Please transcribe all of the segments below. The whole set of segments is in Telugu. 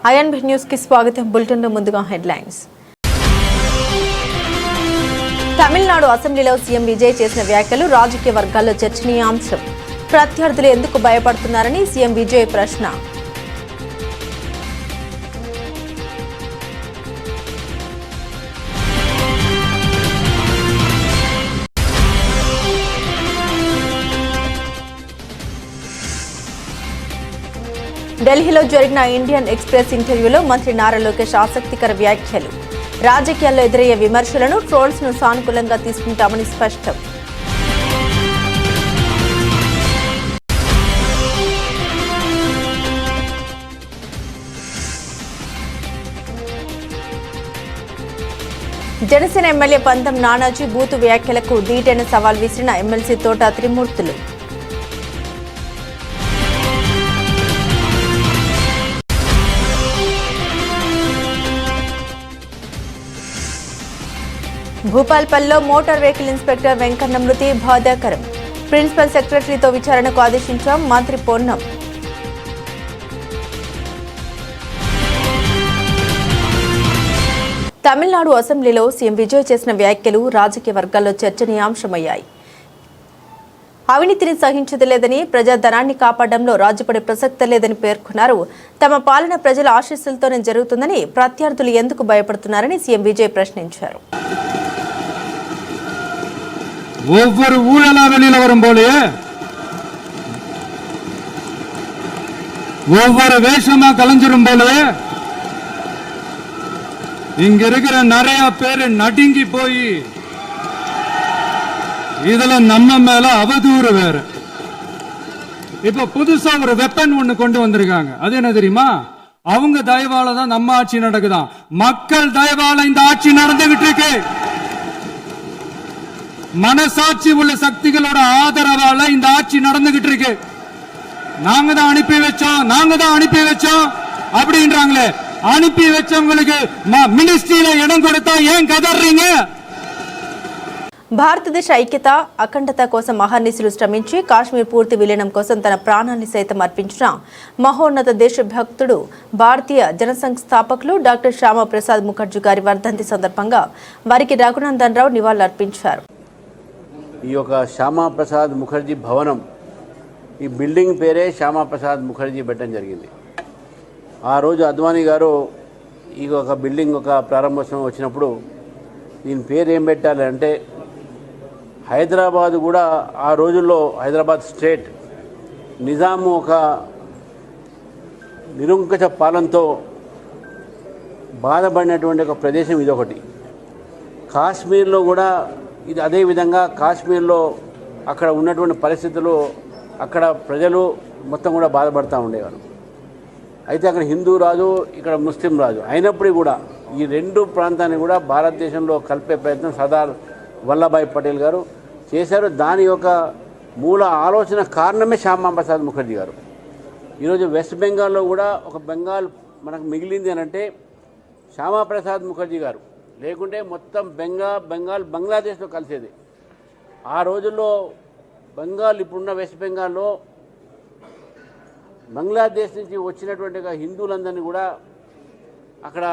ఐఎన్బి న్యూస్ కి స్వాగతం. బులెటిన్ లో ముందుగా హెడ్లైన్స్. తమిళనాడు అసెంబ్లీలో సీఎం విజయ్ చేసిన వ్యాఖ్యలు రాజకీయ వర్గాల్లో చర్చనీయాంశం. ప్రత్యర్థులు ఎందుకు భయపడుతున్నారని సీఎం విజయ్ ప్రశ్న. ఢిల్లీలో జరిగిన ఇండియన్ ఎక్స్ప్రెస్ ఇంటర్వ్యూలో మంత్రి నారా లోకేష్ ఆసక్తికర వ్యాఖ్యలు. రాజకీయాల్లో ఎదురయ్యే విమర్శలను, ట్రోల్స్ ను సానుకూలంగా తీసుకుంటామని స్పష్టం. జనసేన ఎమ్మెల్యే పంతం నానాజీ బూతు వ్యాఖ్యలకు ధీటైన సవాల్ విసిరిన ఎమ్మెల్సీ తోట త్రిమూర్తులు. భూపాల్పల్లిలో మోటార్ వెహికల్ ఇన్స్పెక్టర్ వెంకన్న మృతి బాధాకరం. ప్రిన్సిపల్ సెక్రటరీతో విచారణకు ఆదేశించాం మంత్రి పొన్నం. తమిళనాడు అసెంబ్లీలో సీఎం విజయ్ చేసిన వ్యాఖ్యలు రాజకీయ వర్గాల్లో చర్చనీయాంశమయ్యాయి. అవినీతిని సహించదు లేదని, ప్రజాధనాన్ని కాపాడడంలో రాజీపడే ప్రసక్తే లేదని పేర్కొన్నారు. తమ పాలన ప్రజల ఆశీస్సులతోనే జరుగుతుందని, ప్రత్యర్థులు ఎందుకు భయపడుతున్నారని సీఎం విజయ్ ప్రశ్నించారు. ஒவ்வொரு ஊழலா வெளியில வரும் போலே, ஒவ்வொரு வேஷமா கலைஞ்சிரும் போல, இங்க இருக்கிற நிறைய பேரு நடுங்கி போய் இதுல நம்ம மேல அவதூறு வேற. இப்ப புதுசா ஒரு வெப்பன் ஒண்ணு கொண்டு வந்திருக்காங்க. அது என்ன தெரியுமா? அவங்க தயவால தான் நம்ம ஆட்சி நடக்குதான். மக்கள் தயவால இந்த ஆட்சி நடந்துகிட்டு இருக்கு. மனசாட்சி உள்ள சக்திகளோட ஆதரவால இந்த ஆட்சி நடந்துகிட்டு இருக்கு. நாங்க தான் அனுப்பி வச்சோம் அப்படின்றாங்களே. அனுப்பி வச்சவங்களுக்கு மினிஸ்ட்ரியில இடம் கொடுத்தா ஏன் கதறீங்க? భారతదేశ ఐక్యత, అఖండత కోసం మహానిశులు శ్రమించి కాశ్మీర్ పూర్తి విలీనం కోసం తన ప్రాణాన్ని సైతం అర్పించిన మహోన్నత దేశభక్తుడు, భారతీయ జనసంఘ్ స్థాపకులు డాక్టర్ శ్యామా ప్రసాద్ ముఖర్జీ గారి వర్ధంతి సందర్భంగా వారికి రఘునందన్ రావు నివాళులర్పించారు. ఈ యొక్క శ్యామా ప్రసాద్ ముఖర్జీ భవనం, ఈ బిల్డింగ్ పేరే శ్యామా ప్రసాద్ ముఖర్జీ పెట్టడం జరిగింది. ఆ రోజు అద్వానీ గారు ఈ ఒక బిల్డింగ్ ఒక ప్రారంభోత్సవం వచ్చినప్పుడు దీని పేరు ఏం పెట్టాలి అంటే, హైదరాబాద్ కూడా ఆ రోజుల్లో హైదరాబాద్ స్టేట్ నిజాము ఒక నిరంకుశ పాలనతో బాధపడినటువంటి ఒక ప్రదేశం ఇదొకటి. కాశ్మీర్లో కూడా ఇది అదేవిధంగా కాశ్మీర్లో అక్కడ ఉన్నటువంటి పరిస్థితులు, అక్కడ ప్రజలు మొత్తం కూడా బాధపడుతూ ఉండేవారు. అయితే అక్కడ హిందూ రాజు, ఇక్కడ ముస్లిం రాజు అయినప్పటికీ కూడా ఈ రెండు ప్రాంతాన్ని కూడా భారతదేశంలో కలిపే ప్రయత్నం సర్దార్ వల్లభాయ్ పటేల్ గారు చేశారు. దాని యొక్క మూల ఆలోచన కారణమే శ్యామా ప్రసాద్ ముఖర్జీ గారు. ఈరోజు వెస్ట్ బెంగాల్లో కూడా ఒక బెంగాల్ మనకు మిగిలింది అని అంటే శ్యామా ప్రసాద్ ముఖర్జీ గారు, లేకుంటే మొత్తం బెంగాల్ బంగ్లాదేశ్లో కలిసేది. ఆ రోజుల్లో బెంగాల్, ఇప్పుడున్న వెస్ట్ బెంగాల్లో బంగ్లాదేశ్ నుంచి వచ్చినటువంటి హిందువులందరినీ కూడా అక్కడ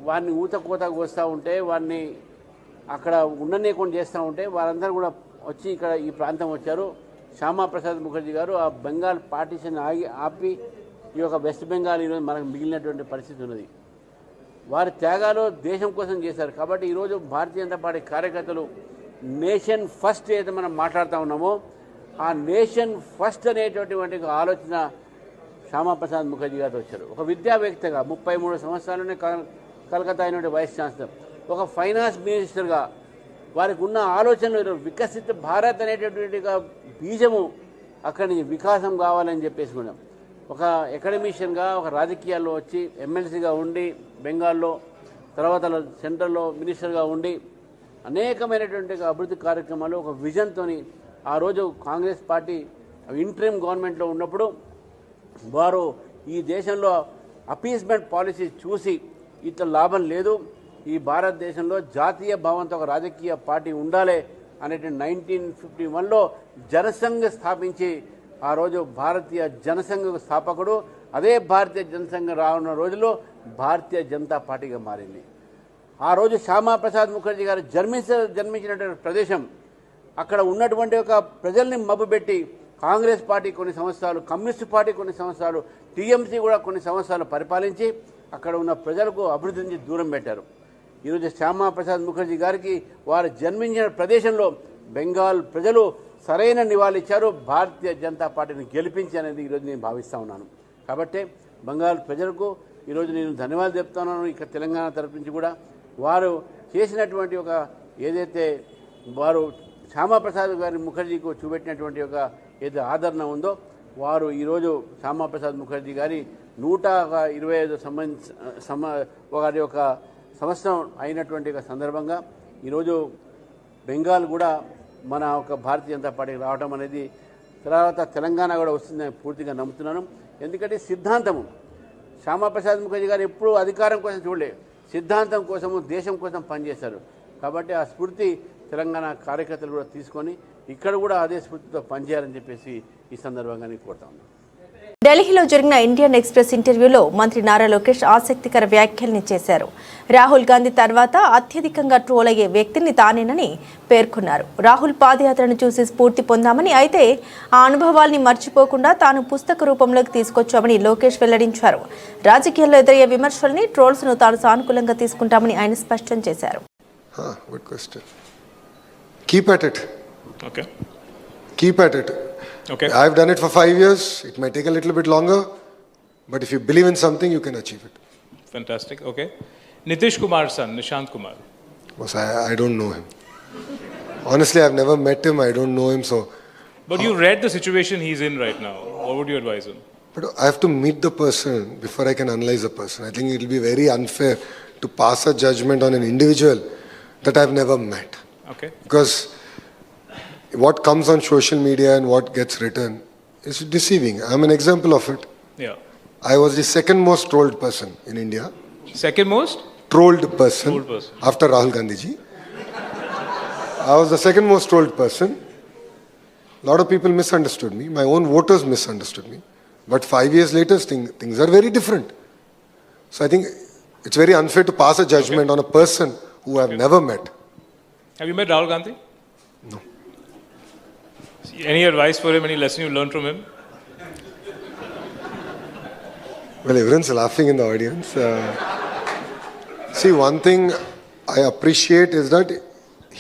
వారిని ఊతకోతకు వస్తూ ఉంటే, వారిని అక్కడ ఉండనీయకుండా చేస్తూ ఉంటే వారందరూ కూడా వచ్చి ఇక్కడ ఈ ప్రాంతం వచ్చారు. శ్యామా ప్రసాద్ ముఖర్జీ గారు ఆ బెంగాల్ పార్టీషన్ ఆపి ఈ యొక్క వెస్ట్ బెంగాల్ ఈరోజు మనకు మిగిలినటువంటి పరిస్థితి ఉన్నది. వారి త్యాగాలు దేశం కోసం చేశారు. కాబట్టి ఈరోజు భారతీయ జనతా పార్టీ కార్యకర్తలు నేషన్ ఫస్ట్ ఏదైతే మనం మాట్లాడుతూ ఉన్నామో, ఆ నేషన్ ఫస్ట్ అనేటటువంటి ఆలోచన శ్యామా ప్రసాద్ ముఖర్జీ గారు వచ్చారు. ఒక విద్యావేత్తగా 33 సంవత్సరాలనే కలకత్తా అయినటువంటి వైస్ ఛాన్సలర్, ఒక ఫైనాన్స్ మినిస్టర్గా వారికి ఉన్న ఆలోచనలు వికసిత భారత్ అనేటటువంటి బీజము అక్కడి నుంచి వికాసం కావాలని చెప్పేసుకున్నాం. ఒక అకాడమిషియన్గా, ఒక రాజకీయాల్లో వచ్చి ఎమ్మెల్సీగా ఉండి బెంగాల్లో, తర్వాత సెంట్రల్లో మినిస్టర్గా ఉండి అనేకమైనటువంటి అభివృద్ధి కార్యక్రమాలు ఒక విజన్తో ఆ రోజు కాంగ్రెస్ పార్టీ ఇంటరిమ్ గవర్నమెంట్లో ఉన్నప్పుడు వారు ఈ దేశంలో అపీస్మెంట్ పాలసీ చూసి ఇట్లా లాభం లేదు, ఈ భారతదేశంలో జాతీయ భావంతో ఒక రాజకీయ పార్టీ ఉండాలి అనేటువంటి 1951లో జనసంఘ్ స్థాపించి ఆ రోజు భారతీయ జనసంఘ స్థాపకుడు అదే భారతీయ జనసంఘం రానున్న రోజుల్లో భారతీయ జనతా పార్టీగా మారింది. ఆ రోజు శ్యామాప్రసాద్ ముఖర్జీ గారు జన్మించినటువంటి ప్రదేశం, అక్కడ ఉన్నటువంటి ఒక ప్రజల్ని మభ్యపెట్టి కాంగ్రెస్ పార్టీ కొన్ని సంవత్సరాలు, కమ్యూనిస్ట్ పార్టీ కొన్ని సంవత్సరాలు, టీఎంసీ కూడా కొన్ని సంవత్సరాలు పరిపాలించి అక్కడ ఉన్న ప్రజలకు అభివృద్ధి నుంచి దూరం పెట్టారు. ఈరోజు శ్యామాప్రసాద్ ముఖర్జీ గారికి వారు జన్మించిన ప్రదేశంలో బెంగాల్ ప్రజలు సరైన నివాళిచ్చారు. భారతీయ జనతా పార్టీని గెలిపించి అనేది ఈరోజు నేను భావిస్తూ ఉన్నాను. కాబట్టి బెంగాల్ ప్రజలకు ఈరోజు నేను ధన్యవాదాలు చెప్తున్నాను. ఇక్కడ తెలంగాణ తరపు నుంచి కూడా వారు చేసినటువంటి ఒక ఏదైతే వారు శ్యామాప్రసాద్ గారి ముఖర్జీకి చూపెట్టినటువంటి ఒక ఏదో ఆదరణ ఉందో, వారు ఈరోజు శ్యామాప్రసాద్ ముఖర్జీ గారి 125 వారి యొక్క సంవత్సరం అయినటువంటి ఒక సందర్భంగా ఈరోజు బెంగాల్ కూడా మన ఒక భారతీయ జనతా పార్టీకి రావడం అనేది, తర్వాత తెలంగాణ కూడా వస్తుందని పూర్తిగా నమ్ముతున్నాను. ఎందుకంటే సిద్ధాంతము, శ్యామాప్రసాద్ ముఖర్జీ గారు ఎప్పుడూ అధికారం కోసం చూడలే, సిద్ధాంతం కోసము దేశం కోసం పనిచేశారు. కాబట్టి ఆ స్ఫూర్తి తెలంగాణ కార్యకర్తలు కూడా తీసుకొని ఇక్కడ కూడా అదే స్ఫూర్తితో పనిచేయాలని చెప్పేసి ఈ సందర్భంగా నేను కోరుతా ఉన్నాను. ఢిల్లీలో జరిగిన ఇండియన్ ఎక్స్ప్రెస్ ఇంటర్వ్యూలో మంత్రి నారా లోకేష్ ఆసక్తికర వ్యాఖ్యల్ని చేశారు. రాహుల్ గాంధీ తర్వాత అత్యధికంగా ట్రోల్ అయ్యే వ్యక్తిని తానేనని పేర్కొన్నారు. రాహుల్ పాదయాత్రను చూసి స్ఫూర్తి పొందామని, అయితే ఆ అనుభవాల్ని మర్చిపోకుండా తాను పుస్తక రూపంలోకి తీసుకొచ్చామని లోకేష్ వెల్లడించారు. రాజకీయాల్లో ఎదురయ్యే విమర్శల్ని, ట్రోల్స్ను తాను సానుకూలంగా తీసుకుంటామని ఆయన స్పష్టం చేశారు. Keep at it. Okay. Keep at it. Okay. I've done it for 5 years. It might take a little bit longer, but if you believe in something, you can achieve it. Fantastic. Okay. Nitish Kumar's son, Nishant Kumar. Boss, I don't know him. Honestly, I've never met him. I don't know him, so. But you read the situation he's in right now. What would you advise him? But I have to meet the person before I can analyze a person. I think it will be very unfair to pass a judgment on an individual that I've never met. Okay. Because what comes on social media and what gets written is deceiving. I'm an example of it. Yeah. I was the second most trolled person in India. Second most? Trolled person. Trolled person. After Rahul Gandhi ji. I was the second most trolled person. A lot of people misunderstood me. My own voters misunderstood me. But 5 years later, things are very different. So I think it's very unfair to pass a judgment on a person who I've never met. Have you met Rahul Gandhi? No. Any advice for him? Any lesson you learned from him? Well, everyone's laughing in the audience. See, one thing I appreciate is that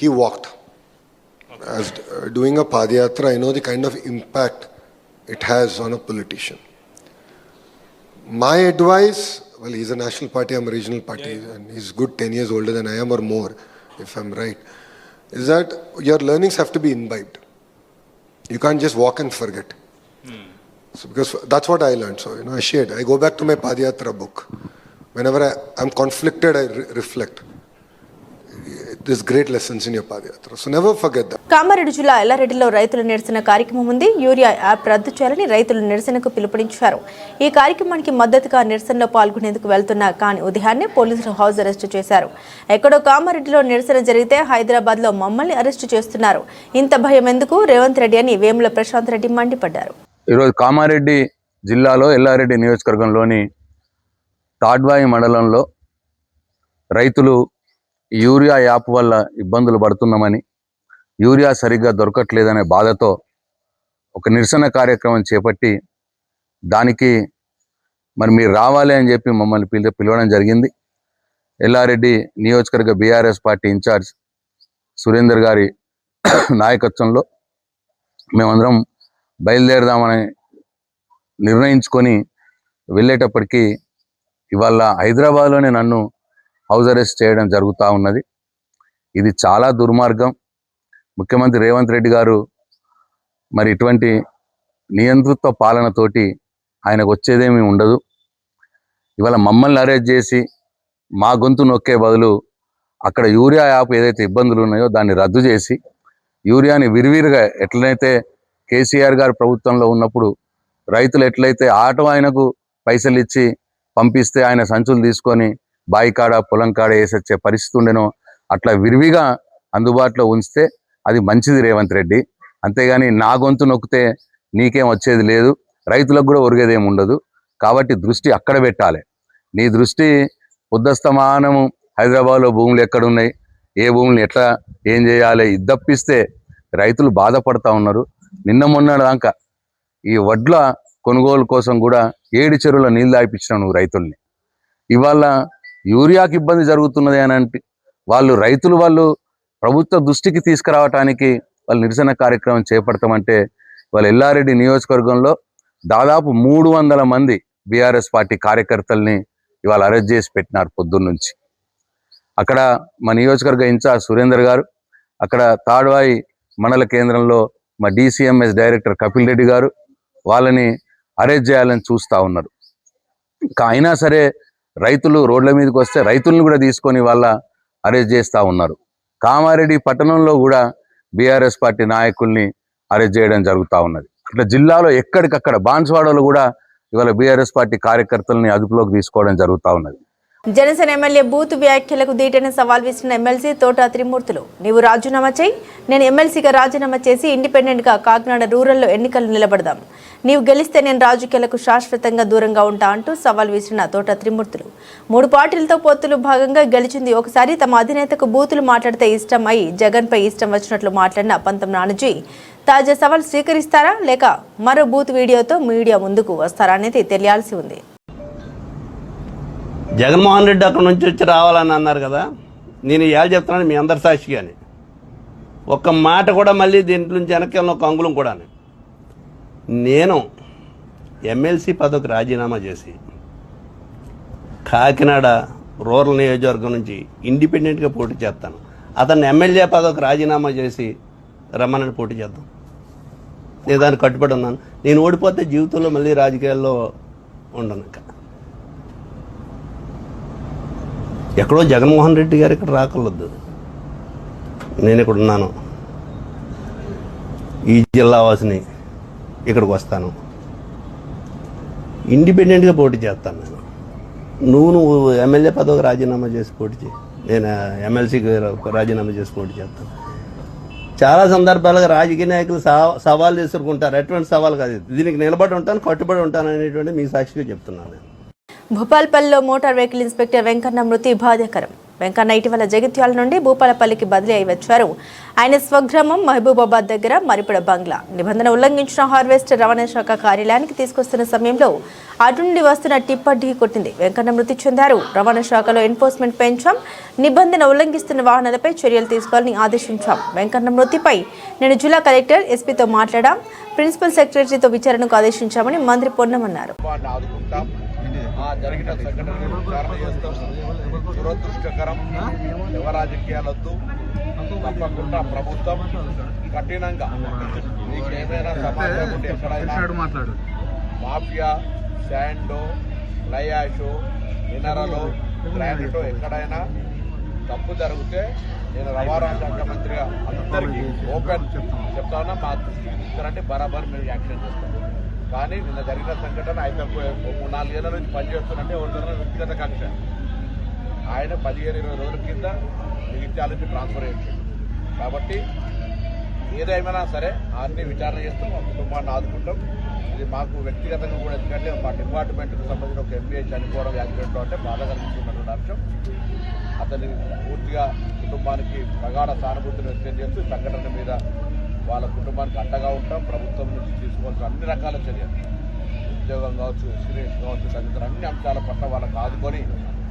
he walked. As doing a Padayatra, I know the kind of impact it has on a politician. My advice, well, he's a national party, I'm a regional party, and he's good 10 years older than I am or more, if I'm right, is that your learnings have to be imbibed. You can't just walk and forget. So because that's what I learned. So, I shared. I go back to my Padayatra book. Whenever I'm conflicted, I reflect. There's great lessons in your Padayatra. So never forget that. Kamareddy జిల్లా ఎల్లారెడ్డిలో రైతుల నిరసన కార్యక్రమం ఉంది. యూరియా యాప్ రద్దు చేయాలని రైతులు నిరసనకు పిలుపునిచ్చారు. ఈ కార్యక్రమానికి మద్దతుగా నిరసనలో పాల్గొనేందుకు వెళ్తున్న కానీ ఉదయాన్నే పోలీసులు హౌస్ అరెస్టు చేశారు. ఎక్కడో కామారెడ్డిలో నిరసన జరిగితే హైదరాబాద్లో మమ్మల్ని అరెస్టు చేస్తున్నారు. ఇంత భయం ఎందుకు? రేవంత్ రెడ్డి అని వేముల ప్రశాంత్ రెడ్డి మండిపడ్డారు. ఈరోజు కామారెడ్డి జిల్లాలో ఎల్లారెడ్డి నియోజకవర్గంలోని తాడ్వాయి మండలంలో రైతులు యూరియా యాప్ వల్ల ఇబ్బందులు పడుతున్నామని, యూరియా సరిగ్గా దొరకట్లేదనే బాధతో ఒక నిరసన కార్యక్రమం చేపట్టి దానికి మరి మీరు రావాలి అని చెప్పి మమ్మల్ని పిలవడం జరిగింది. ఎల్లారెడ్డి నియోజకవర్గ బీఆర్ఎస్ పార్టీ ఇన్ఛార్జ్ సురేందర్ గారి నాయకత్వంలో మేమందరం బయలుదేరదామని నిర్ణయించుకొని వెళ్ళేటప్పటికీ ఇవాళ హైదరాబాద్లోనే నన్ను హౌస్ అరెస్ట్ చేయడం జరుగుతూ ఉన్నది. ఇది చాలా దుర్మార్గం. ముఖ్యమంత్రి రేవంత్ రెడ్డి గారు మరి ఇటువంటి నియంతృత్వ పాలనతోటి ఆయనకు వచ్చేదేమీ ఉండదు. ఇవాళ మమ్మల్ని అరెస్ట్ చేసి మా గొంతు నొక్కే బదులు అక్కడ యూరియా యాప్ ఏదైతే ఇబ్బందులు ఉన్నాయో దాన్ని రద్దు చేసి యూరియాని విరివిరిగా ఎట్లయితే కేసీఆర్ గారు ప్రభుత్వంలో ఉన్నప్పుడు రైతులు ఎట్లయితే ఆటో ఆయనకు పైసలు ఇచ్చి పంపిస్తే ఆయన సంచులు తీసుకొని బాయి కాడ పొలం కాడ వేసొచ్చే పరిస్థితి ఉండేనో అట్లా విరివిగా అందుబాటులో ఉంచితే అది మంచిది రేవంత్ రెడ్డి. అంతేగాని నా గొంతు నొక్కితే నీకేం వచ్చేది లేదు, రైతులకు కూడా ఒరిగేదేమి ఉండదు. కాబట్టి దృష్టి అక్కడ పెట్టాలి. నీ దృష్టి ఉద్దస్తమానము హైదరాబాద్లో భూములు ఎక్కడున్నాయి, ఏ భూములు ఎట్లా ఏం చేయాలి ఇది తప్పిస్తే రైతులు బాధపడతా ఉన్నారు. నిన్న మొన్న దాకా ఈ వడ్ల కొనుగోలు కోసం కూడా 7 చెరువుల నీళ్ళు దాయిపించినావు నువ్వు రైతుల్ని. ఇవాళ యూరియాకి ఇబ్బంది జరుగుతున్నది అని అంటే వాళ్ళు ప్రభుత్వ దృష్టికి తీసుకురావటానికి వాళ్ళు నిరసన కార్యక్రమం చేపడతామంటే వాళ్ళ ఎల్లారెడ్డి నియోజకవర్గంలో దాదాపు 300 మంది బీఆర్ఎస్ పార్టీ కార్యకర్తల్ని ఇవాళ అరెస్ట్ చేసి పెట్టినారు పొద్దున్నుంచి. అక్కడ మా నియోజకవర్గ ఇన్ఛార్జ్ సురేందర్ గారు, అక్కడ తాడ్వాయి మండల కేంద్రంలో మా DCMS డైరెక్టర్ కపిల్ రెడ్డి గారు వాళ్ళని అరెస్ట్ చేయాలని చూస్తూ ఉన్నారు. అయినా సరే రైతులు రోడ్ల మీదకి వస్తే రైతులను కూడా తీసుకొని వాళ్ళ అరెస్ట్ చేస్తూ ఉన్నారు. కామారెడ్డి పట్టణంలో కూడా బీఆర్ఎస్ పార్టీ నాయకుల్ని అరెస్ట్ చేయడం జరుగుతూ ఉన్నది. అట్లా జిల్లాలో ఎక్కడికక్కడ బాన్స్వాడలో కూడా ఇవాళ బీఆర్ఎస్ పార్టీ కార్యకర్తల్ని అదుపులోకి తీసుకోవడం జరుగుతూ ఉన్నది. జనసేన ఎమ్మెల్యే బూత్ వ్యాఖ్యలకు దీటైన సవాల్ విసిన ఎమ్మెల్సీ తోట త్రిమూర్తులు, నీవు రాజీనామా చేయి, నేను ఎమ్మెల్సీగా రాజీనామా చేసి ఇండిపెండెంట్గా కాకినాడ రూరల్లో ఎన్నికలు నిలబడదాం, నీవు గెలిస్తే నేను రాజకీయాలకు శాశ్వతంగా దూరంగా ఉంటా అంటూ సవాల్ విసిరిన తోట త్రిమూర్తులు 3 పార్టీలతో పొత్తులు భాగంగా గెలిచింది ఒకసారి తమ అధినేతకు బూతులు మాట్లాడితే ఇష్టం అయి జగన్పై ఇష్టం వచ్చినట్లు మాట్లాడిన పంతం నానజీ తాజా సవాల్ స్వీకరిస్తారా లేక మరో బూత్ వీడియోతో మీడియా ముందుకు వస్తారా అనేది తెలియాల్సి ఉంది. జగన్మోహన్ రెడ్డి అక్కడ నుంచి వచ్చి రావాలని అన్నారు కదా, నేను ఇవాళ చెప్తున్నాను మీ అందరి సాక్షిగాని, ఒక్క మాట కూడా మళ్ళీ దీంట్లో నుంచి వెనక్కి ఒక అంగుళం కూడా నేను ఎమ్మెల్సీ పదవికి రాజీనామా చేసి కాకినాడ రూరల్ నియోజకవర్గం నుంచి ఇండిపెండెంట్గా పోటీ చేస్తాను. అతన్ని ఎమ్మెల్యే పదవికి రాజీనామా చేసి రమ్మని పోటీ చేద్దాం. నేను దానికి కట్టుబడి ఉన్నాను. నేను ఓడిపోతే జీవితంలో మళ్ళీ రాజకీయాల్లో ఉండను. ఎక్కడో జగన్మోహన్ రెడ్డి గారు ఇక్కడ రాకూడదు, నేను ఇక్కడ ఉన్నాను, ఈ జిల్లా వాసిని, ఇక్కడికి వస్తాను, ఇండిపెండెంట్గా పోటీ చేస్తాను. నువ్వు ఎమ్మెల్యే పదవికి రాజీనామా చేసి పోటీ చేయి, నేను ఎమ్మెల్సీకి రాజీనామా చేసి పోటీ చేస్తాను. చాలా సందర్భాలుగా రాజకీయ నాయకులు సవాల్ తీసుకుంటారు. ఎటువంటి సవాల్ కాదు, దీనికి నిలబడి ఉంటాను, కట్టుబడి ఉంటాను అనేటువంటి మీ సాక్షిగా చెప్తున్నాను. నేను భూపాలపల్లిలో మోటార్ వెహికల్ ఇన్స్పెక్టర్ వెంకన్న మృతి బాధాకరం. వెంకన్న ఇటీవల జగిత్యాల నుండి భూపాలపల్లికి బదిలీ అయి వచ్చారు. ఆయన స్వగ్రామం మహబూబాబాద్ దగ్గర మరిపడ బంగ్లా నిబంధన ఉల్లంఘించిన హార్వెస్టర్ రవాణా శాఖ కార్యాలయానికి తీసుకొస్తున్న సమయంలో అటు నుండి వస్తున్న టిప్పర్ ఢీ కొట్టింది. వెంకన్న మృతి చెందారు. రవాణా శాఖలో ఎన్ఫోర్స్మెంట్ పెంచాం, నిబంధన ఉల్లంఘిస్తున్న వాహనాలపై చర్యలు తీసుకోవాలని ఆదేశించాం. వెంకన్న మృతిపై నేను జిల్లా కలెక్టర్ ఎస్పీతో మాట్లాడాం, ప్రిన్సిపల్ సెక్రటరీతో విచారణకు ఆదేశించామని మంత్రి పొన్నమన్నారు. జరిగిన సంఘటనలు విచారణ చేస్తాం. దురదృష్టకరం, యువ రాజకీయాలొద్దు. తప్పకుండా ప్రభుత్వం కఠినంగా మీకు ఏమైనా సమాచారం ఉంటే ఎక్కడైనా మాఫియా, శాండో, లయాషో, మినరలో, గ్రానైటో ఎక్కడైనా తప్పు జరిగితే నేను రవాణా శాఖ మంత్రిగా అందరికీ ఓపెన్ చెప్తాను, మా దృష్టికి తీసుకురండి, బరాబర్ మీరు యాక్షన్ చేస్తాం. కానీ నిన్న జరిగిన సంఘటన ఆయన 3-4 ఏళ్ల నుంచి పనిచేస్తున్నట్టే ఎవరికైనా వ్యక్తిగత కక్ష. ఆయన 15-20 రోజుల కింద జగిత్యాలకి ట్రాన్స్ఫర్ చేయించాడు. కాబట్టి ఏదేమైనా సరే అన్ని విచారణ చేస్తాం, మా కుటుంబాన్ని ఆదుకుంటాం. ఇది మాకు వ్యక్తిగతంగా కూడా, ఎందుకంటే మా డిపార్ట్మెంట్కి సంబంధించిన ఒక ఎంబీఏ చనిపోవడం యాక్సిడెంట్లో అంటే బాధ కలిగిస్తున్నటువంటి అంశం. అతని పూర్తిగా కుటుంబానికి ప్రగాఢ సానుభూతిని వ్యక్తం చేస్తూ సంఘటన మీద వాళ్ళ కుటుంబానికి అండగా ఉంటాం. ప్రభుత్వం నుంచి తీసుకోవాల్సిన అన్ని రకాల చర్యలు, ఉద్యోగం కావచ్చు, ఎక్స్పీరియన్స్ కావచ్చు, తదితర అన్ని అంశాల పట్ల వాళ్ళకు ఆదుకొని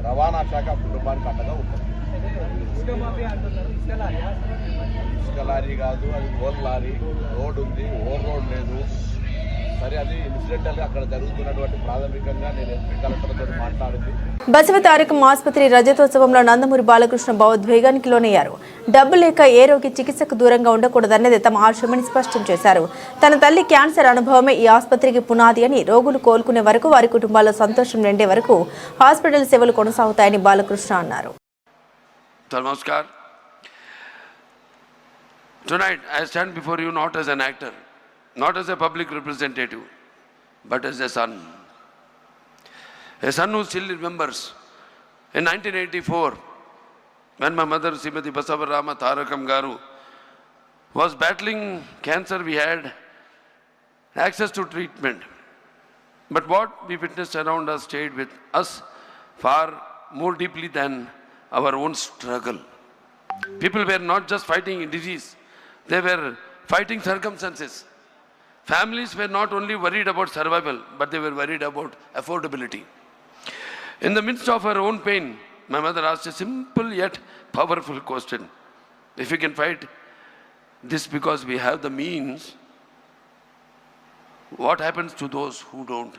రవాణా శాఖ కుటుంబానికి అండగా ఉంటుంది. ఇసుక లారీ కాదు, అది ఓర్ లారీ. రోడ్ ఉంది, ఓవర్ రోడ్ లేదు. సరే, అది ఇన్సిడెంటల్గా అక్కడ జరుగుతున్నటువంటి ప్రాథమికంగా నేను ఎస్పీ కలెక్టర్తో మాట్లాడింది. బసవతారకం ఆసుపత్రి రజతోత్సవంలో నందమూరి బాలకృష్ణ భావోద్వేగానికి లోనయ్యారు. డబ్బు లేక ఏ రోగి చికిత్సకు దూరంగా ఉండకూడదన్నది తమ ఆశయమని స్పష్టం చేశారు. తన తల్లి క్యాన్సర్ అనుభవమే ఈ ఆసుపత్రికి పునాది అని, రోగులు కోలుకునే వరకు వారి కుటుంబాల్లో సంతోషం నిండే వరకు హాస్పిటల్ సేవలు కొనసాగుతాయని బాలకృష్ణ అన్నారు. Namaskar. Tonight I stand before you not as an actor, not as a public representative, but as a son. A son who still remembers in 1984 when my mother Srimati Basavarama Tarakam Garu was battling cancer. We had access to treatment. But what we witnessed around us stayed with us far more deeply than our own struggle. People were not just fighting a disease, they were fighting circumstances. Families were not only worried about survival, but they were worried about affordability. In the midst of her own pain, my mother asked a simple yet powerful question. If we can fight this because we have the means, what happens to those who don't?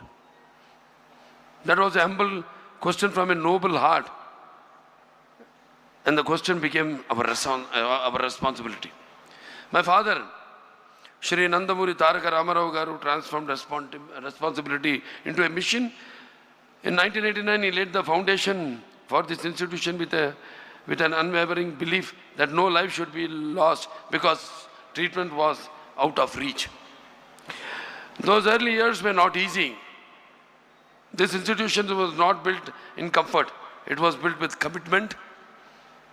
That was a humble question from a noble heart. And the question became our responsibility. My father, Shri Nandamuri Taraka Ramarao Garu, transformed responsibility into a mission. In 1989, he laid the foundation for this institution with an unwavering belief that no life should be lost because treatment was out of reach. Those early years were not easy. This institution was not built in comfort. It was built with commitment,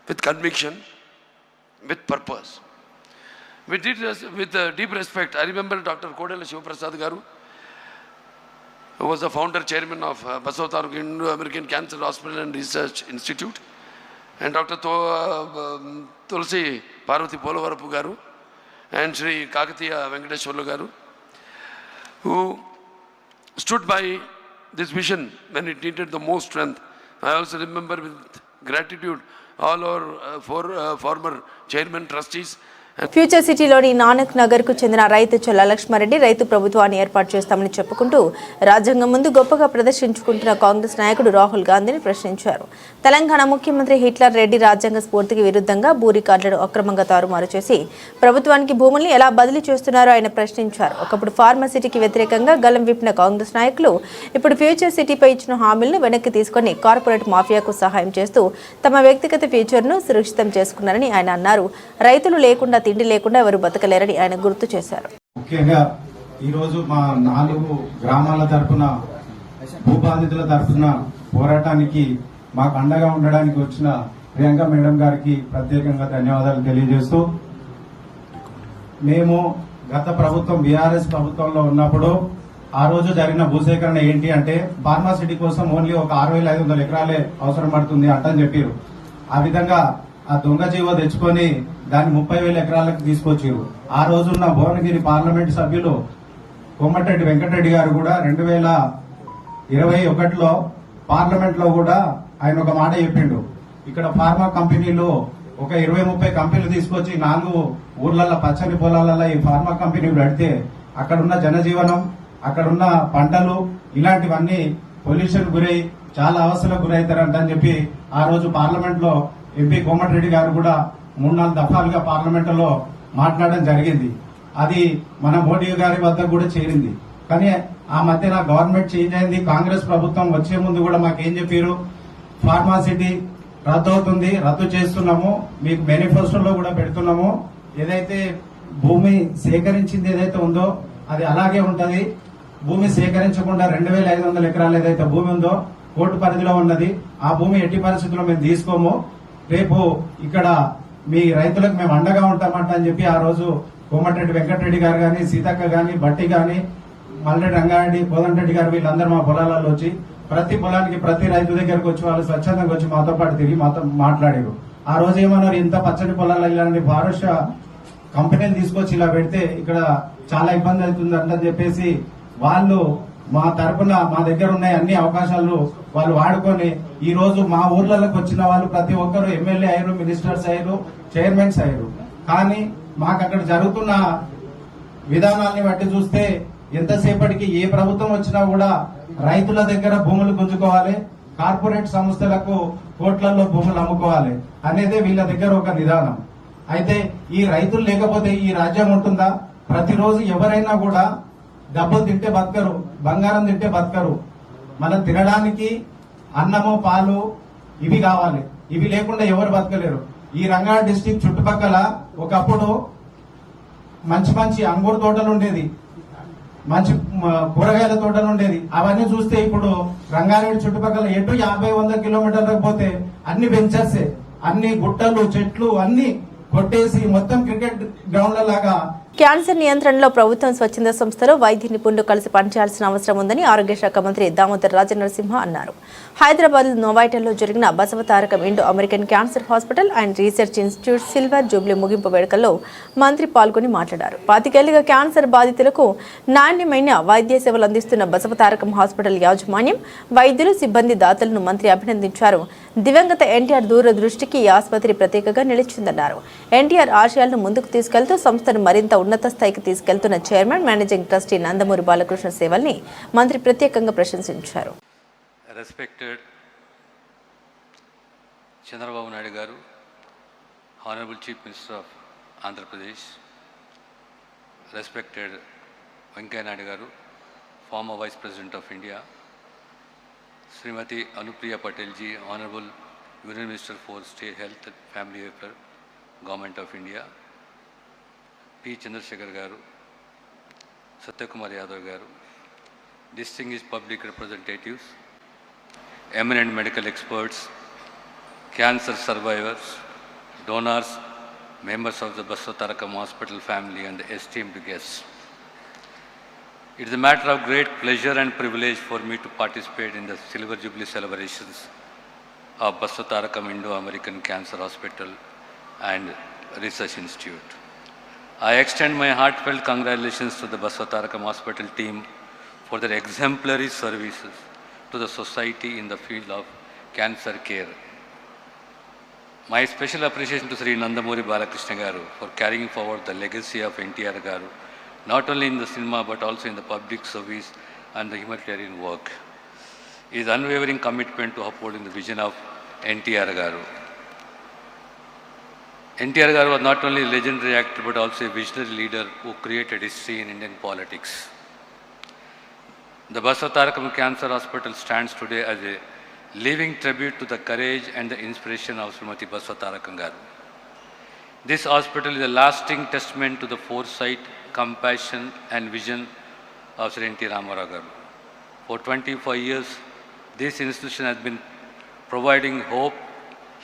with conviction, with purpose. With deep respect, I remember Dr. Kodala Shivaprasad Garu, who was the founder chairman of Basavataruk Indo-American Cancer Hospital and Research Institute, and Dr. Tulsi Parvati Polavarapu Garu, and Sri Kakatiya Venkateshwarlu Garu, who stood by this vision when it needed the most strength. I also remember with gratitude all our former chairman, trustees. Future సిటీలోని నానక్ నగర్కు చెందిన రైతు చొల్ల లక్ష్మారెడ్డి రైతు ప్రభుత్వాన్ని ఏర్పాటు చేస్తామని చెప్పుకుంటూ రాజ్యాంగం ముందు గొప్పగా ప్రదర్శించుకుంటున్న కాంగ్రెస్ నాయకుడు రాహుల్ గాంధీని ప్రశ్నించారు. తెలంగాణ ముఖ్యమంత్రి హిట్లర్ రెడ్డి రాజ్యాంగ స్ఫూర్తికి విరుద్ధంగా భూ రికార్డులను అక్రమంగా తారుమారు చేసి ప్రభుత్వానికి భూముల్ని ఎలా బదిలీ చేస్తున్నారో ఆయన ప్రశ్నించారు. ఒకప్పుడు ఫార్మసిటీకి వ్యతిరేకంగా గలం విప్పిన కాంగ్రెస్ నాయకులు ఇప్పుడు ఫ్యూచర్ సిటీపై ఇచ్చిన హామీలను వెనక్కి తీసుకొని కార్పొరేట్ మాఫియాకు సహాయం చేస్తూ తమ వ్యక్తిగత ఫ్యూచర్ను సురక్షితం చేసుకున్నారని ఆయన అన్నారు. రైతులు లేకుండా తిండి లేకుండా ఎవరు బతకలేరని ఆయన గుర్తు చేశారు. ముఖ్యంగా ఈరోజు మా 4 గ్రామాల తరఫున భూబాధితుల తరఫున పోరాటానికి మాకు అండగా ఉండడానికి వచ్చిన ప్రియాంక మేడం గారికి ప్రత్యేకంగా ధన్యవాదాలు తెలియజేస్తూ, మేము గత ప్రభుత్వం బీఆర్ఎస్ ప్రభుత్వంలో ఉన్నప్పుడు ఆ రోజు జరిగిన భూసేకరణ ఏంటి అంటే ఫార్మాసిటీ కోసం ఓన్లీ ఒక 6,500 ఎకరాలే అవసరం పడుతుంది అంటని చెప్పారు. ఆ విధంగా ఆ దొంగ జీవో తెచ్చుకొని దాన్ని 30,000 ఎకరాలకు తీసుకొచ్చారు. ఆ రోజున్న భువనగిరి పార్లమెంట్ సభ్యులు కోమటిరెడ్డి వెంకటరెడ్డి గారు కూడా 2021లో పార్లమెంట్ లో కూడా ఆయన ఒక మాట చెప్పిండు. ఇక్కడ ఫార్మా కంపెనీలు ఒక 20-30 కంపెనీలు తీసుకొచ్చి 4 ఊర్లలో పచ్చని పొలాలలో ఈ ఫార్మా కంపెనీలు పెడితే అక్కడున్న జనజీవనం, అక్కడున్న పంటలు ఇలాంటివన్నీ పొల్యూషన్ గురై చాలా అవస్థలకు గురవుతారంటని చెప్పి ఆ రోజు పార్లమెంట్ లో ఎంపీ కోమటిరెడ్డి గారు కూడా 3-4 దఫాలుగా పార్లమెంట్ లో మాట్లాడడం జరిగింది. అది మన మోడీ గారి వద్ద కూడా చేరింది. కానీ ఆ మధ్యన గవర్నమెంట్ చేంజ్ అయింది. కాంగ్రెస్ ప్రభుత్వం వచ్చే ముందు కూడా మాకేం చెప్పారు, ఫార్మాసిటీ రద్దు అవుతుంది, రద్దు చేస్తున్నాము, మీకు మేనిఫెస్టోలో కూడా పెడుతున్నాము, ఏదైతే భూమి సేకరించింది ఏదైతే ఉందో అది అలాగే ఉంటది, భూమి సేకరించకుండా 2,500 ఎకరాలు ఏదైతే భూమి ఉందో కోర్టు పరిధిలో ఉన్నది, ఆ భూమి ఎట్టి పరిస్థితుల్లో మేము తీసుకోము, రేపు ఇక్కడ మీ రైతులకు మేము అండగా ఉంటామంట అని చెప్పి ఆ రోజు కోమటిరెడ్డి వెంకటరెడ్డి గారు గాని, సీతక్క గాని, బట్టి గాని, మల్లెడ్డి రంగారెడ్డి, కోదండరెడ్డి గారు వీళ్ళందరూ మా పొలాలలో వచ్చి ప్రతి పొలానికి ప్రతి రైతు దగ్గరకు వచ్చి వాళ్ళు స్వచ్ఛందంగా వచ్చి మాతో పాటు తిరిగి మాతో మాట్లాడారు. ఆ రోజు ఏమన్నారు, ఇంత పచ్చని పొలాలు ఇలాంటి భారత కంపెనీలు తీసుకొచ్చి ఇలా పెడితే ఇక్కడ చాలా ఇబ్బంది అవుతుంది అంటని చెప్పేసి వాళ్ళు మా తరపున మా దగ్గర ఉన్న అన్ని అవకాశాలు వాళ్ళు వాడుకొని ఈ రోజు మా ఊర్లలోకి వచ్చిన వాళ్ళు ప్రతి ఒక్కరు ఎమ్మెల్యే అయ్యారు, మినిస్టర్స్ అయ్యారు, చైర్మన్స్ అయ్యారు. కానీ మాకు అక్కడ జరుగుతున్న విధానాల్ని బట్టి చూస్తే ఎంతసేపటికి ఏ ప్రభుత్వం వచ్చినా కూడా రైతుల దగ్గర భూములు గుంజుకోవాలి, కార్పొరేట్ సంస్థలకు కోట్లలో భూములు అమ్ముకోవాలి అనేదే వీళ్ళ దగ్గర ఒక నిదానం. అయితే ఈ రైతులు లేకపోతే ఈ రాజ్యం ఉంటుందా? ప్రతిరోజు ఎవరైనా కూడా డబ్బులు తింటే బతకరు, బంగారం తింటే బతకరు. మనం తినడానికి అన్నము, పాలు ఇవి కావాలి, ఇవి లేకుండా ఎవరు బతకలేరు. ఈ రంగారెడ్డి డిస్టిక్ చుట్టుపక్కల ఒకప్పుడు మంచి మంచి అంగూరు తోటలు ఉండేది, మంచి కూరగాయల తోటలు ఉండేది. అవన్నీ చూస్తే ఇప్పుడు రంగారెడ్డి చుట్టుపక్కల ఎటు 50-100 కిలోమీటర్లకు పోతే అన్ని వెంచర్సే, అన్ని గుట్టలు, చెట్లు అన్ని కొట్టేసి మొత్తం క్రికెట్ గ్రౌండ్ల లాగా క్యాన్సర్ నియంత్రణలో ప్రభుత్వం స్వచ్ఛంద సంస్థలు వైద్య నిపుణులు కలిసి పనిచేయాల్సిన అవసరం ఉందని ఆరోగ్య శాఖ మంత్రి దామోదర్ రాజనరసింహ అన్నారు. హైదరాబాద్ నోవాయిటల్లో జరిగిన Basavatarakam Indo American cancer hospital and research institute silver Jubilee ముగింపు వేడుకల్లో మంత్రి పాల్గొని మాట్లాడారు. 25 ఏళ్లుగా క్యాన్సర్ బాధితులకు నాణ్యమైన వైద్య సేవలు అందిస్తున్న బసవతారకం హాస్పిటల్ యాజమాన్యం, వైద్యులు, సిబ్బంది, దాతలను మంత్రి అభినందించారు. దివంగత ఎన్టీఆర్ దూరదృష్టికి ఈ ఆసుపత్రి ప్రత్యేకంగా నిలిచిందన్నారు. ఎన్టీఆర్ ఆశయాలను ముందుకు తీసుకెళ్తూ సంస్థను మరింత ఉన్నత స్థాయికి తీసుకెళ్తున్న chairman, managing trustee Nandamuri Balakrishna సేవల్ని మంత్రి ప్రత్యేకంగా ప్రశంసించారు. Respected Chandrababu Naidu garu, Honorable Chief Minister of Andhra Pradesh, respected Venkaiah Naidu garu, former Vice President of India, Srimati Anupriya Patel ji, Honorable Union Minister for State Health and Family Welfare, Government of India, P. Chandrasekhar garu, Satyakumar Yadav garu, distinguished public representatives, eminent medical experts, cancer survivors, donors, members of the Basavatarakam Hospital family and esteemed guests. It is a matter of great pleasure and privilege for me to participate in the Silver Jubilee celebrations of Basavatarakam Indo-American Cancer Hospital and Research Institute. I extend my heartfelt congratulations to the Basavatarakam Hospital team for their exemplary services to the society in the field of cancer care. My special appreciation to Sri Nandamuri Balakrishna garu for carrying forward the legacy of NTR garu, not only in the cinema but also in the public service and the humanitarian work. His unwavering commitment to upholding the vision of NTR garu. NTR garu was not only a legendary actor but also a visionary leader who created history in Indian politics. The Basavatarakam Cancer Hospital stands today as a living tribute to the courage and the inspiration of Srimati Basavatarakam garu. This hospital is a lasting testament to the foresight, compassion and vision of Sri N.T. Ramarao garu. For 25 years, this institution has been providing hope,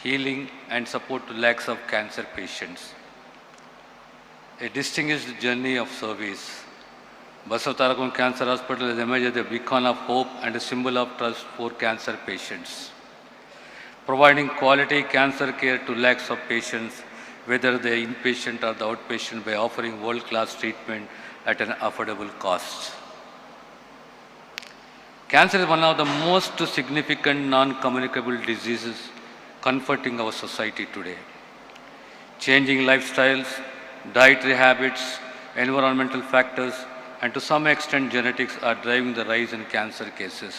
healing and support to lakhs of cancer patients. A distinguished journey of service. Basavatarakam Cancer Hospital has emerged as a beacon of hope and a symbol of trust for cancer patients, providing quality cancer care to lakhs of patients, whether they are inpatient or the outpatient, by offering world-class treatment at an affordable cost. Cancer is one of the most significant non-communicable diseases confronting our society today. Changing lifestyles, dietary habits, environmental factors, and to some extent genetics are driving the rise in cancer cases.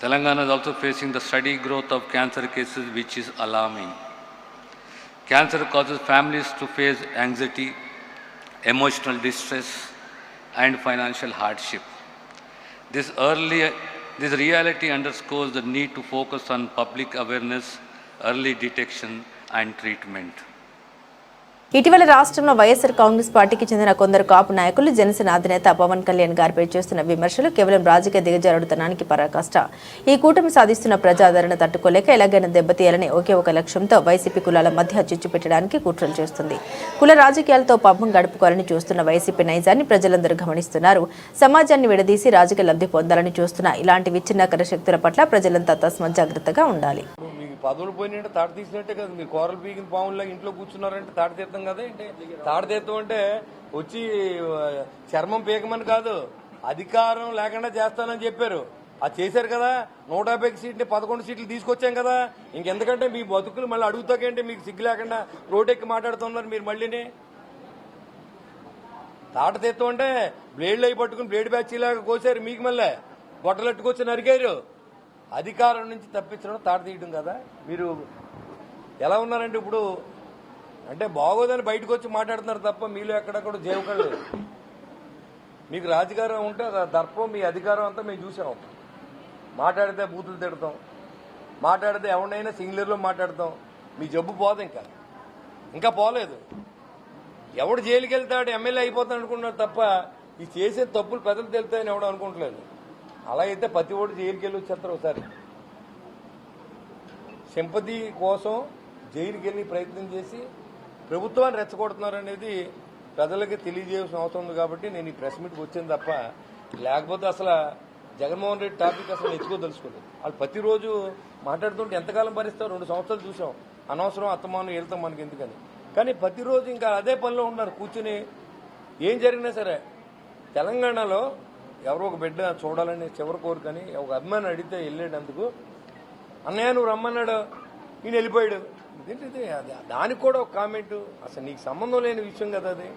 Telangana is also facing the steady growth of cancer cases, which is alarming. Cancer causes families to face anxiety, emotional distress, and financial hardship. This reality underscores the need to focus on public awareness, early detection, and treatment. ఇటీవల రాష్ట్రంలో వైఎస్ఆర్ కాంగ్రెస్ పార్టీకి చెందిన కొందరు కాపు నాయకులు జనసేన అధినేత పవన్ కళ్యాణ్ గారిపై చేస్తున్న విమర్శలు కేవలం రాజకీయ దిగజారుడుతనానికి పరాకాష్ట. ఈ కూటమి సాధిస్తున్న ప్రజాదరణ తట్టుకోలేక ఎలాగైనా దెబ్బతీయాలని ఒకే ఒక లక్ష్యంతో వైసీపీ కులాల మధ్య చిచ్చు పెట్టడానికి కుట్రలు చేస్తుంది. కుల రాజకీయాలతో పబ్బం గడుపుకోవాలని చూస్తున్న వైసీపీ నైజాన్ని ప్రజలందరూ గమనిస్తున్నారు. సమాజాన్ని విడదీసి రాజకీయ లబ్ధి పొందాలని చూస్తున్న ఇలాంటి విచ్ఛిన్నకర శక్తుల పట్ల ప్రజలంతా తస్మాత్ జాగ్రత్తగా ఉండాలి. పదవులు పోయినంటే తాడు తీసినట్టే కదా. మీరు కూరలు పీకిన పాముల్లా ఇంట్లో కూర్చున్నారంటే తాడు తీర్థం కదా. తాడు తీర్థం అంటే వచ్చి చర్మం పీకమని కాదు, అధికారం లేకుండా చేస్తానని చెప్పారు. అది చేశారు కదా. 150 సీట్లు 11 సీట్లు తీసుకొచ్చాం కదా. ఇంకెందుకంటే మీ బతుకులు మళ్ళీ అడుగుతాకేంటి? మీకు సిగ్గు లేకుండా రోడ్డెక్కి మాట్లాడుతున్నారు మీరు మళ్ళీని. తాట తీర్థం అంటే బ్లేడ్లు అయి పట్టుకుని బ్లేడ్ బ్యాచీలాగా కోసారు, మీకు మళ్ళీ గొట్టలెట్టుకొచ్చి నరికారు. అధికారం నుంచి తప్పించడం తాట తీయడం కదా. మీరు ఎలా ఉన్నారంటే ఇప్పుడు అంటే బాగోదని బయటకు వచ్చి మాట్లాడుతున్నారు తప్ప మీలో ఎక్కడెక్కడ జీవకలేదు. మీకు రాజకీయం ఉంటే దర్పం, మీ అధికారం అంతా మేము చూసాం. మాట్లాడితే బూతులు తిడతాం, మాట్లాడితే ఎవరినైనా సింగులర్లో మాట్లాడతాం. మీ జబ్బు పోదు, ఇంకా పోలేదు. ఎవడు జైలుకి వెళ్తాడు, ఎమ్మెల్యే అయిపోతాడు అనుకుంటున్నాడు తప్ప ఈ చేసే తప్పులు పెద్దలు తెలుతాయని ఎవడు అనుకుంటలేదు. అలా అయితే ప్రతి ఓటు జైలుకి వెళ్ళి వచ్చేస్తారు. ఒకసారి సింపతి కోసం జైలుకి వెళ్ళి ప్రయత్నం చేసి ప్రభుత్వాన్ని రెచ్చగొడుతున్నారు అనేది ప్రజలకి తెలియజేయాల్సిన అవసరం ఉంది కాబట్టి నేను ఈ ప్రెస్ మీట్కి వచ్చాను తప్ప, లేకపోతే అసలు జగన్మోహన్ రెడ్డి టాపిక్ అసలు తెచ్చుకోదలుచుకోలేదు. వాళ్ళు ప్రతిరోజు మాట్లాడుతుంటే ఎంతకాలం భరిస్తారు? 2 సంవత్సరాలు చూసాం. అనవసరం అత్తమానం వెళ్తాం మనకి ఎందుకని. కానీ ప్రతిరోజు ఇంకా అదే పనిలో ఉన్నారు కూర్చుని. ఏం జరిగినా సరే తెలంగాణలో ఎవరో ఒక బిడ్డ చూడాలని చివరి కోరికని ఒక అభిమాని అడిగితే వెళ్ళేటందుకు, అన్నయ్య నువ్వు రమ్మన్నాడు, ఈయన వెళ్ళిపోయాడు. ఇదేంటిది? దానికి కూడా ఒక కామెంట్. అసలు నీకు సంబంధం లేని విషయం కదా అది.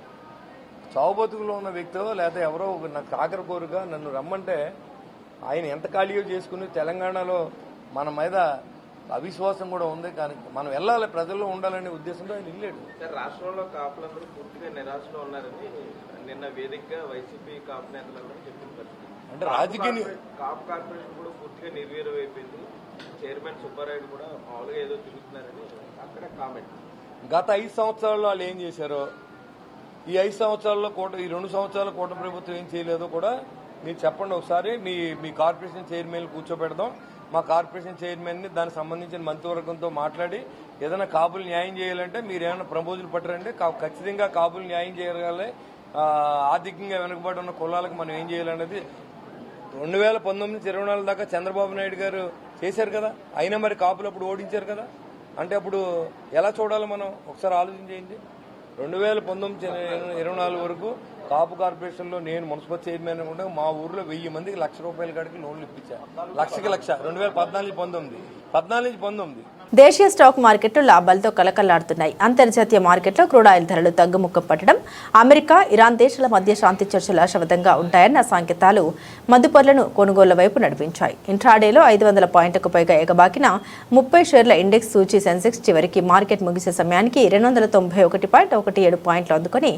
చావు బతుకులో ఉన్న వ్యక్తో లేకపోతే ఎవరో నాకు ఆఖరి కోరిక నన్ను రమ్మంటే ఆయన ఎంత ఖాళీయో చేసుకుని తెలంగాణలో మన మీద అవిశ్వాసం కూడా ఉంది. కానీ మనం వెళ్ళాలి, ప్రజల్లో ఉండాలనే ఉద్దేశంతో ఆయన వెళ్ళాడు. రాష్ట్రంలో కాపులందరూ పూర్తిగా నిరాశలో ఉన్నారని నిన్న వేదికగా వైసీపీ కాపు నేతలందరూ చెప్పిన పరిస్థితి. అంటే రాజకీయ కాపు కార్పొరేషన్ కూడా పూర్తిగా నిర్వీర్యం అయిపోయింది. చైర్మన్ సుబ్బారాయుడు కూడా మామూలుగా ఏదో తిరుగుతున్నారని అక్కడ కామెంట్. గత 5 సంవత్సరాల్లో వాళ్ళు ఏం చేశారో, ఈ 5 సంవత్సరాల్లో ఈ 2 సంవత్సరాల కూటమి ప్రభుత్వం ఏం చేయలేదో కూడా మీరు చెప్పండి ఒకసారి. మీ కార్పొరేషన్ చైర్మన్ కూర్చోబెడదాం. మా కార్పొరేషన్ చైర్మన్ని దానికి సంబంధించిన మంత్రివర్గంతో మాట్లాడి ఏదైనా కాపులు న్యాయం చేయాలంటే మీరు ఏమైనా ప్రపోజల్ పట్టరండి. ఖచ్చితంగా కాపులు న్యాయం చేయగలి, ఆర్థికంగా వెనుకబడి ఉన్న కులాలకు మనం ఏం చేయాలనేది 2019 నుంచి 24 దాకా చంద్రబాబు నాయుడు గారు చేశారు కదా. అయినా మరి కాపులు అప్పుడు ఓడించారు కదా. అంటే అప్పుడు ఎలా చూడాలి మనం ఒకసారి ఆలోచన చేయండి. 2019-24 వరకు కాపు కార్పొరేషన్లో నేను మున్సిపల్ చైర్మన్ ఉంటే మా ఊర్లో 1000 మందికి ₹1,00,000 కాడికి లోన్లు ఇప్పించాను. 1,00,000 2014-19 దేశీయ స్టాక్ మార్కెట్లు లాభాలతో కలకల్లాడుతున్నాయి. అంతర్జాతీయ మార్కెట్లో క్రూడ్ ఆయిల్ ధరలు తగ్గుముఖం పట్టడం, అమెరికా, ఇరాన్ దేశాల మధ్య శాంతి చర్చలు ఆశావతంగా ఉంటాయన్న సంకేతాలు మదుపర్లను కొనుగోళ్ల వైపు నడిపించాయి. ఇంట్రాడేలో 500 పాయింట్లకు పైగా ఎగబాకిన 30 షేర్ల ఇండెక్స్ సూచీ సెన్సెక్స్ చివరికి మార్కెట్ ముగిసే సమయానికి 291.17 పాయింట్లు అందుకుని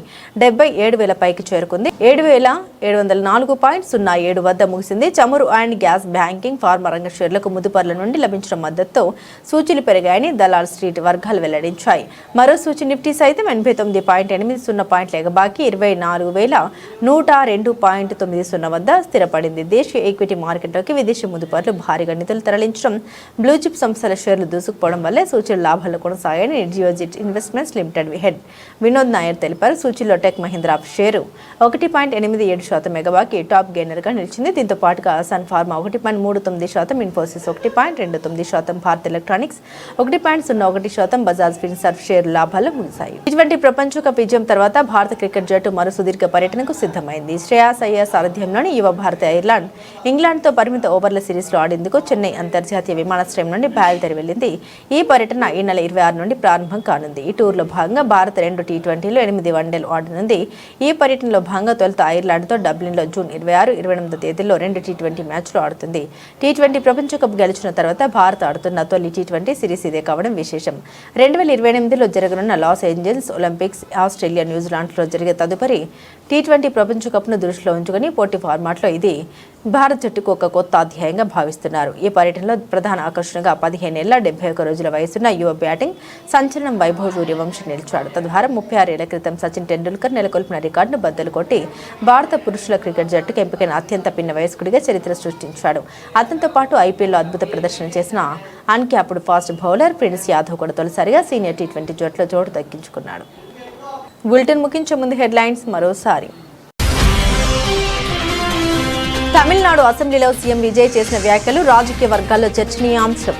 77,000 పైకి చేరుకుంది. 7,704.07 వద్ద ముగిసింది. చమురు అండ్ గ్యాస్, బ్యాంకింగ్, ఫార్మా రంగ షేర్లకు ముదుపర్ల నుండి లభించిన మద్దతుతో సూచీలు పెరిగాయని దలాల్ స్ట్రీట్ వర్గాలు వెల్లడించాయి. మరో సూచీ నిఫ్టీ సైతం 89.80 పాయింట్ల ఎగబాకి 24,102.90 వద్ద స్థిరపడింది. దేశీయ ఈక్విటీ మార్కెట్లోకి విదేశీ ముదుపర్లు భారీగా నిధులు తరలించడం, బ్లూచిప్ సంస్థల షేర్లు దూసుకుపోవడం వల్లే సూచీలు లాభాలు కొనసాగాయని Geojit investments limited head Vinod Nair తెలిపారు. సూచీలో టెక్ మహీంద్రా షేరు 1.87% ఎగబాకి టాప్ గెయినర్గా నిలిచింది. దీంతో పాటుగా సన్ ఫార్మా 1.39%, ఇన్ఫోసిస్ 1.29%, భారత్ ఎలక్ట్రానిక్స్ 1.01%, బజాజ్ ఫిన్సర్వ్ షేర్ లాభాలు ముగిశాయి. T20 ప్రపంచ కప్ విజయం తర్వాత భారత క్రికెట్ జట్టు మరో సుదీర్ఘ పర్యటనకు సిద్ధమైంది. శ్రేయాస్ అయ్యర్ సారథ్యంలోని యువ భారత ఐర్లాండ్ ఇంగ్లాండ్తో పరిమిత ఓవర్ల సిరీస్లో ఆడేందుకు చెన్నై అంతర్జాతీయ విమానాశ్రయం నుండి బయలుదేరి వెళ్లింది. ఈ పర్యటన ఈ నెల 26 నుండి ప్రారంభం కానుంది. ఈ టూర్లో భాగంగా భారత్ 2 T20లో 8 వన్డేలు ఆడనుంది. ఈ పర్యటనలో భాగంగా తొలుత ఐర్లాండ్తో డబ్లిన్లో జూన్ 26, 28 తేదీల్లో 2 T20 మ్యాచ్లు ఆడుతుంది. T20 ప్రపంచ కప్ గెలిచిన తర్వాత భారత్ ఆడుతున్న తొలి T20 సిరీస్ ఇదే కావడం విశేషం. 2028లో జరగనున్న లాస్ ఏంజల్స్ ఒలింపిక్స్, ఆస్ట్రేలియా, న్యూజిలాండ్లో జరిగే తదుపరి T20 ప్రపంచ కప్ను దృష్టిలో ఉంచుకుని పోటీ ఫార్మాట్లో ఇది భారత్ జట్టుకు ఒక కొత్త అధ్యాయంగా భావిస్తున్నారు. ఈ పర్యటనలో ప్రధాన ఆకర్షణగా 15 ఏళ్ల 71 రోజుల వయసున్న యువ బ్యాటింగ్ సంచలనం వైభవ్ సూర్యవంశీ నిలిచాడు. తద్వారా 36 ఏళ్ల క్రితం సచిన్ టెండూల్కర్ నెలకొల్పిన రికార్డును బద్దలు కొట్టి భారత పురుషుల క్రికెట్ జట్టుకు ఎంపికైన అత్యంత పిన్న వయస్కుడిగా చరిత్ర సృష్టించాడు. అతనితో పాటు ఐపీఎల్లో అద్భుత ప్రదర్శన చేసిన uncapped fast bowler prince Yadav కూడా తొలిసారిగా సీనియర్ T20 జట్టులో చోటు దక్కించుకున్నాడు. బులెటిన్ ముగించే ముందు హెడ్లైన్స్ మరోసారి. తమిళనాడు అసెంబ్లీలో సీఎం విజయ్ చేసిన వ్యాఖ్యలు రాజకీయ వర్గాల్లో చర్చనీయాంశం.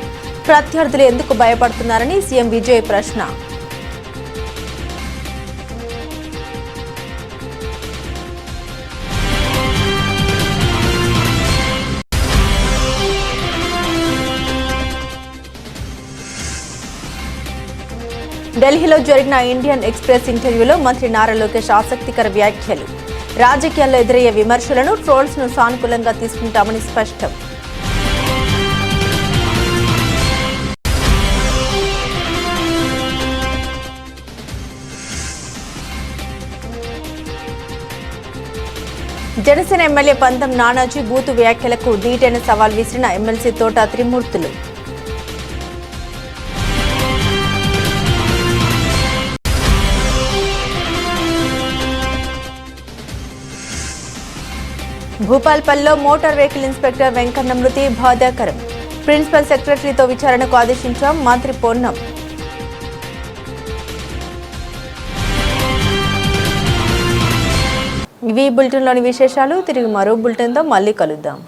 ప్రత్యర్థులు ఎందుకు భయపడుతున్నారని సీఎం విజయ్ ప్రశ్న. ఢిల్లీలో జరిగిన ఇండియన్ ఎక్స్ప్రెస్ ఇంటర్వ్యూలో మంత్రి నారా లోకేష్ ఆసక్తికర వ్యాఖ్యలు. రాజకీయాల్లో ఎదురయ్యే విమర్శలను, ట్రోల్స్ను సానుకూలంగా తీసుకుంటామని స్పష్టం. జనసేన ఎమ్మెల్యే పంతం నానాజీ బూతు వ్యాఖ్యలకు ధీటైన సవాల్ విసిరిన ఎమ్మెల్సీ తోట త్రిమూర్తులు. భూపాల్పల్లిలో మోటార్ వెహికల్ ఇన్స్పెక్టర్ వెంకన్న మృతి బాధాకరం. ప్రిన్సిపల్ సెక్రటరీతో విచారణకు ఆదేశించాం మంత్రి పొన్నం. ఇవి బులెటిన్లోని విశేషాలు. తిరిగి మరో బులెటిన్తో మళ్ళీ కలుద్దాం.